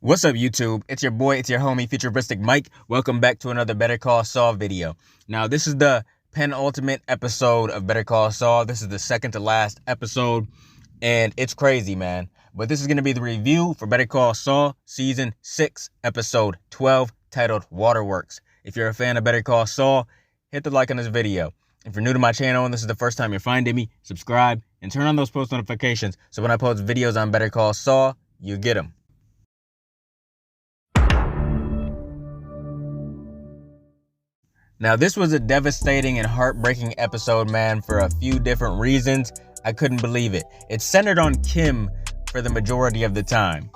What's up, YouTube? It's your boy, it's your homie, FuturisticMike. Welcome back to another Better Call Saul video. Now, this is the penultimate episode of Better Call Saul. This is the second to last episode, and it's crazy, man. But this is going to be the review for Better Call Saul, Season 6, Episode 12, titled Waterworks. If you're a fan of Better Call Saul, hit the like on this video. If you're new to my channel and this is the first time you're finding me, subscribe and turn on those post notifications so when I post videos on Better Call Saul, you get them. Now, this was a devastating and heartbreaking episode, man, for a few different reasons. I couldn't believe it. It's centered on Kim for the majority of the time.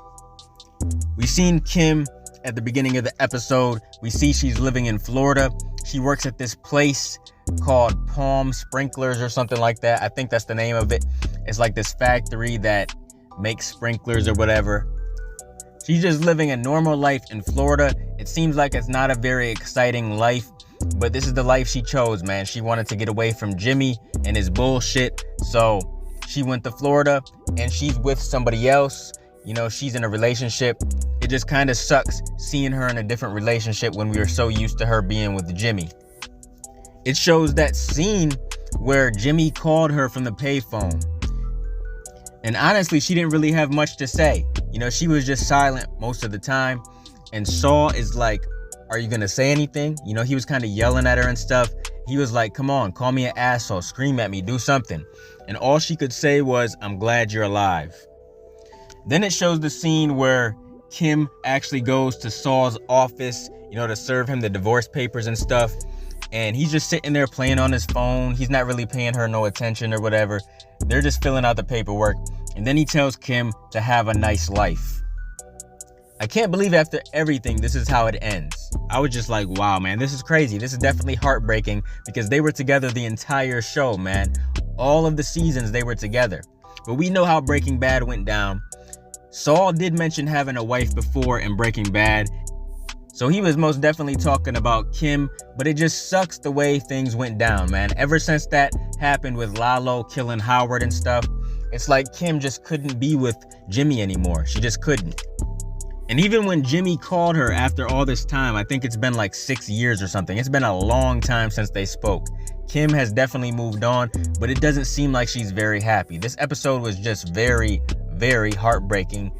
We've seen Kim at the beginning of the episode. We see she's living in Florida. She works at this place called Palm Sprinklers or something like that. I think that's the name of it. It's like this factory that makes sprinklers or whatever. She's just living a normal life in Florida. It seems like it's not a very exciting life, but this is the life she chose, man. She wanted to get away from Jimmy and his bullshit. So she went to Florida and she's with somebody else. You know, she's in a relationship. It just kind of sucks seeing her in a different relationship when we were so used to her being with Jimmy. It shows that scene where Jimmy called her from the payphone. And honestly, she didn't really have much to say. You know, she was just silent most of the time. And Saul is like, are you gonna say anything? You know, he was kind of yelling at her and stuff. He was like, come on, call me an asshole, scream at me, do something. And all she could say was, I'm glad you're alive. Then it shows the scene where Kim actually goes to Saul's office, you know, to serve him the divorce papers and stuff. And he's just sitting there playing on his phone. He's not really paying her no attention or whatever. They're just filling out the paperwork. And then he tells Kim to have a nice life. I can't believe after everything, this is how it ends. I was just like, wow, man, this is crazy. This is definitely heartbreaking because they were together the entire show, man. All of the seasons they were together. But we know how Breaking Bad went down. Saul did mention having a wife before in Breaking Bad. So he was most definitely talking about Kim, but it just sucks the way things went down, man. Ever since that happened with Lalo killing Howard and stuff, it's like Kim just couldn't be with Jimmy anymore. She just couldn't. And even when Jimmy called her after all this time, I think it's been like 6 years or something. It's been a long time since they spoke. Kim has definitely moved on, but it doesn't seem like she's very happy. This episode was just very, very heartbreaking.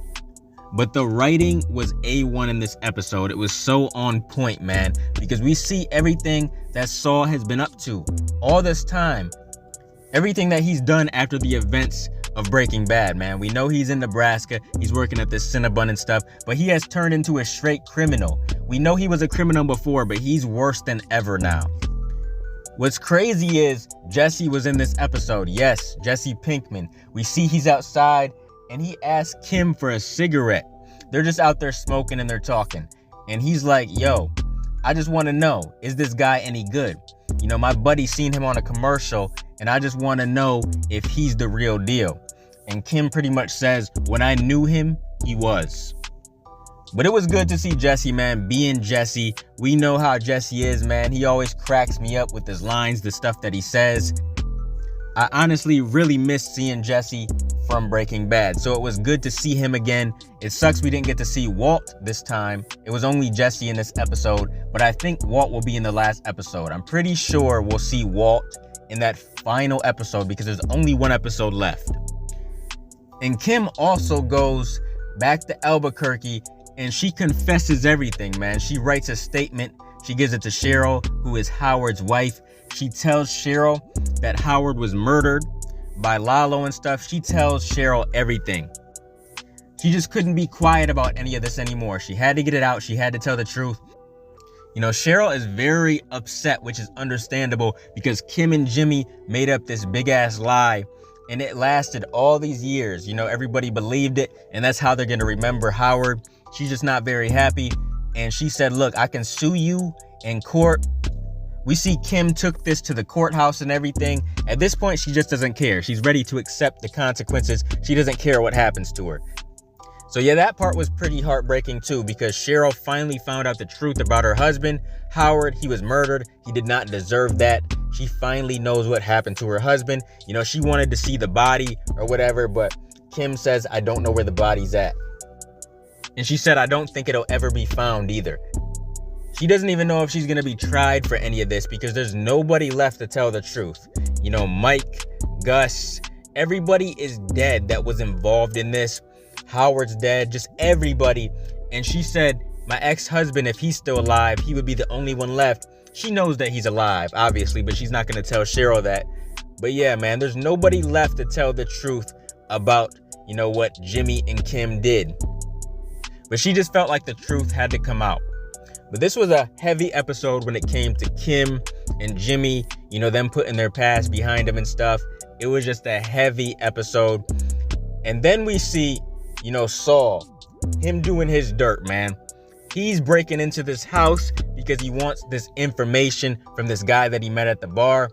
But the writing was A1 in this episode. It was so on point, man, because we see everything that Saul has been up to all this time. Everything that he's done after the events of Breaking Bad, man. We know he's in Nebraska. He's working at this Cinnabon and stuff, but he has turned into a straight criminal. We know he was a criminal before, but he's worse than ever now. What's crazy is Jesse was in this episode. Yes, Jesse Pinkman. We see he's outside and he asked Kim for a cigarette. They're just out there smoking and they're talking. And he's like, yo, I just want to know, is this guy any good? You know, my buddy seen him on a commercial and I just want to know if he's the real deal. And Kim pretty much says, when I knew him, he was. But it was good to see Jesse, man, being Jesse. We know how Jesse is, man. He always cracks me up with his lines, the stuff that he says. I honestly really missed seeing Jesse from Breaking Bad. So it was good to see him again. It sucks we didn't get to see Walt this time. It was only Jesse in this episode, but I think Walt will be in the last episode. I'm pretty sure we'll see Walt in that final episode because there's only one episode left. And Kim also goes back to Albuquerque and she confesses everything, man. She writes a statement. She gives it to Cheryl, who is Howard's wife. She tells Cheryl that Howard was murdered by Lalo and stuff. She tells Cheryl everything. She just couldn't be quiet about any of this anymore. She had to get it out. She had to tell the truth. You know, Cheryl is very upset, which is understandable because Kim and Jimmy made up this big ass lie and it lasted all these years. You know, everybody believed it and that's how they're going to remember Howard. She's just not very happy. And she said, look, I can sue you in court. We see Kim took this to the courthouse and everything. At this point, she just doesn't care. She's ready to accept the consequences. She doesn't care what happens to her. So yeah, that part was pretty heartbreaking too because Cheryl finally found out the truth about her husband. Howard, he was murdered. He did not deserve that. She finally knows what happened to her husband. You know, she wanted to see the body or whatever, but Kim says, I don't know where the body's at. And she said, I don't think it'll ever be found either. She doesn't even know if she's going to be tried for any of this because there's nobody left to tell the truth. You know, Mike, Gus, everybody is dead that was involved in this. Howard's dead, just everybody. And she said, my ex-husband, if he's still alive, he would be the only one left. She knows that he's alive, obviously, but she's not going to tell Cheryl that. But yeah, man, there's nobody left to tell the truth about, you know, what Jimmy and Kim did. But she just felt like the truth had to come out. But this was a heavy episode when it came to Kim and Jimmy, you know, them putting their past behind them and stuff. It was just a heavy episode. And then we see, you know, Saul, him doing his dirt, man. He's breaking into this house because he wants this information from this guy that he met at the bar.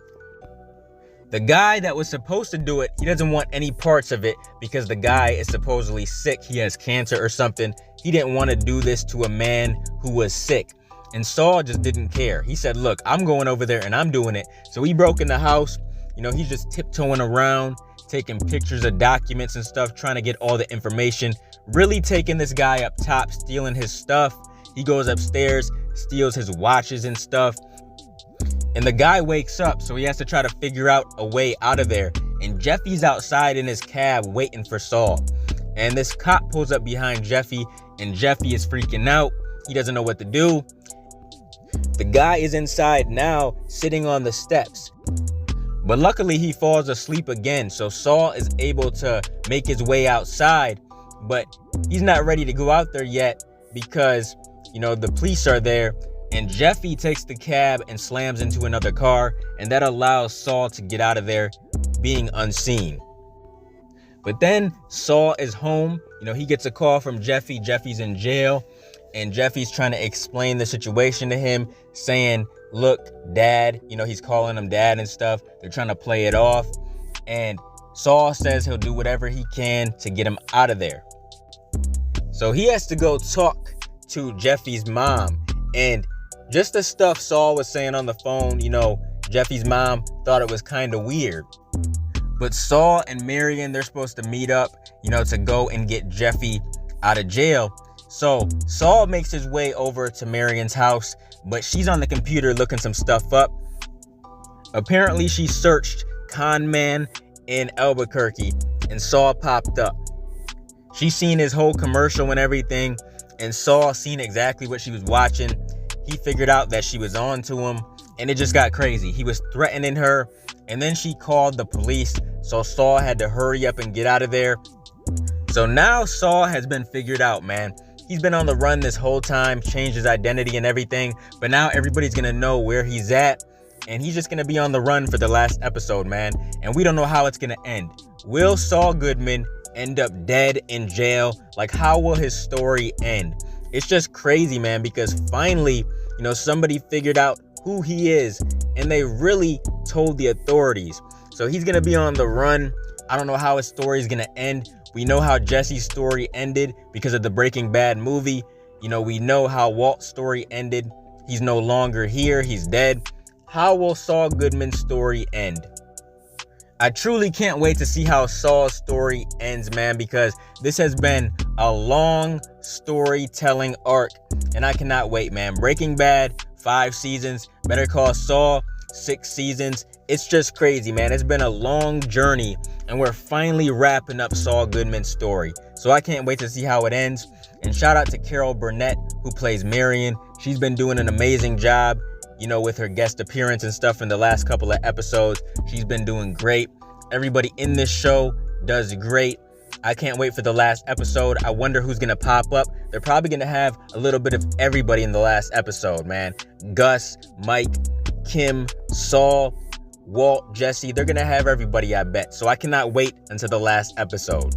The guy that was supposed to do it, he doesn't want any parts of it because the guy is supposedly sick. He has cancer or something. He didn't want to do this to a man who was sick. And Saul just didn't care. He said, look, I'm going over there and I'm doing it. So he broke in the house. You know, he's just tiptoeing around, taking pictures of documents and stuff, trying to get all the information, really taking this guy up top, stealing his stuff. He goes upstairs, steals his watches and stuff. And the guy wakes up, so he has to try to figure out a way out of there. And Jeffy's outside in his cab waiting for Saul. And this cop pulls up behind Jeffy, and Jeffy is freaking out. He doesn't know what to do. The guy is inside now, sitting on the steps. But luckily, he falls asleep again, so Saul is able to make his way outside. But he's not ready to go out there yet because, you know, the police are there. And Jeffy takes the cab and slams into another car, and that allows Saul to get out of there being unseen. But then Saul is home. You know, he gets a call from Jeffy. Jeffy's in jail, and Jeffy's trying to explain the situation to him, saying, look, Dad, you know, he's calling him Dad and stuff. They're trying to play it off. And Saul says he'll do whatever he can to get him out of there. So he has to go talk to Jeffy's mom. And just the stuff Saul was saying on the phone, you know, Jeffy's mom thought it was kind of weird. But Saul and Marion, they're supposed to meet up, you know, to go and get Jeffy out of jail. So Saul makes his way over to Marion's house, but she's on the computer looking some stuff up. Apparently, she searched con man in Albuquerque, and Saul popped up. She's seen his whole commercial and everything, and Saul seen exactly what she was watching. He figured out that she was on to him, and it just got crazy. He was threatening her, and then she called the police, so Saul had to hurry up and get out of there. So now Saul has been figured out, man. He's been on the run this whole time, changed his identity and everything, but now everybody's gonna know where he's at, and he's just gonna be on the run for the last episode, man. And we don't know how it's gonna end. Will Saul Goodman end up dead in jail? Like, how will his story end? It's just crazy, man, because finally, you know, somebody figured out who he is, and they really told the authorities. So he's gonna be on the run. I don't know how his story is gonna end. We know how Jesse's story ended because of the Breaking Bad movie. You know, we know how Walt's story ended. He's no longer here. He's dead. How will Saul Goodman's story end? I truly can't wait to see how Saul's story ends, man, because this has been a long storytelling arc, and I cannot wait, man. Breaking Bad, 5 seasons. Better Call Saul, 6 seasons. It's just crazy, man. It's been a long journey, and we're finally wrapping up Saul Goodman's story. So I can't wait to see how it ends. And shout out to Carol Burnett, who plays Marion. She's been doing an amazing job, you know, with her guest appearance and stuff in the last couple of episodes. She's been doing great. Everybody in this show does great. I can't wait for the last episode. I wonder who's gonna pop up. They're probably gonna have a little bit of everybody in the last episode, man. Gus, Mike, Kim, Saul, Walt, Jesse. They're gonna have everybody, I bet. So I cannot wait until the last episode.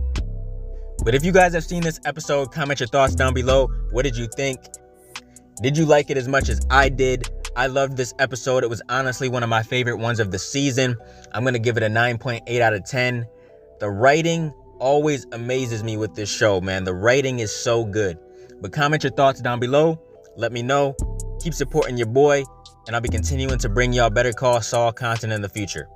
But if you guys have seen this episode, comment your thoughts down below. What did you think? Did you like it as much as I did? I loved this episode. It was honestly one of my favorite ones of the season. I'm going to give it a 9.8 out of 10. The writing always amazes me with this show, man. The writing is so good. But comment your thoughts down below. Let me know. Keep supporting your boy, and I'll be continuing to bring y'all Better Call Saul content in the future.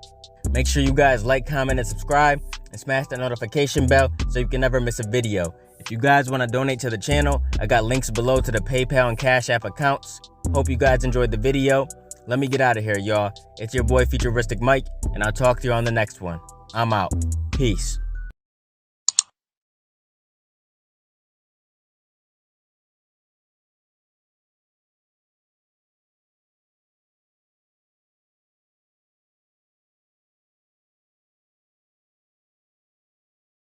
Make sure you guys like, comment, and subscribe, and smash that notification bell so you can never miss a video. If If you guys want to donate to the channel, I got links below to the PayPal and Cash App accounts. Hope you guys enjoyed the video. Let me get out of here, y'all. It's your boy FuturisticMike, and I'll talk to you on the next one. I'm out. Peace.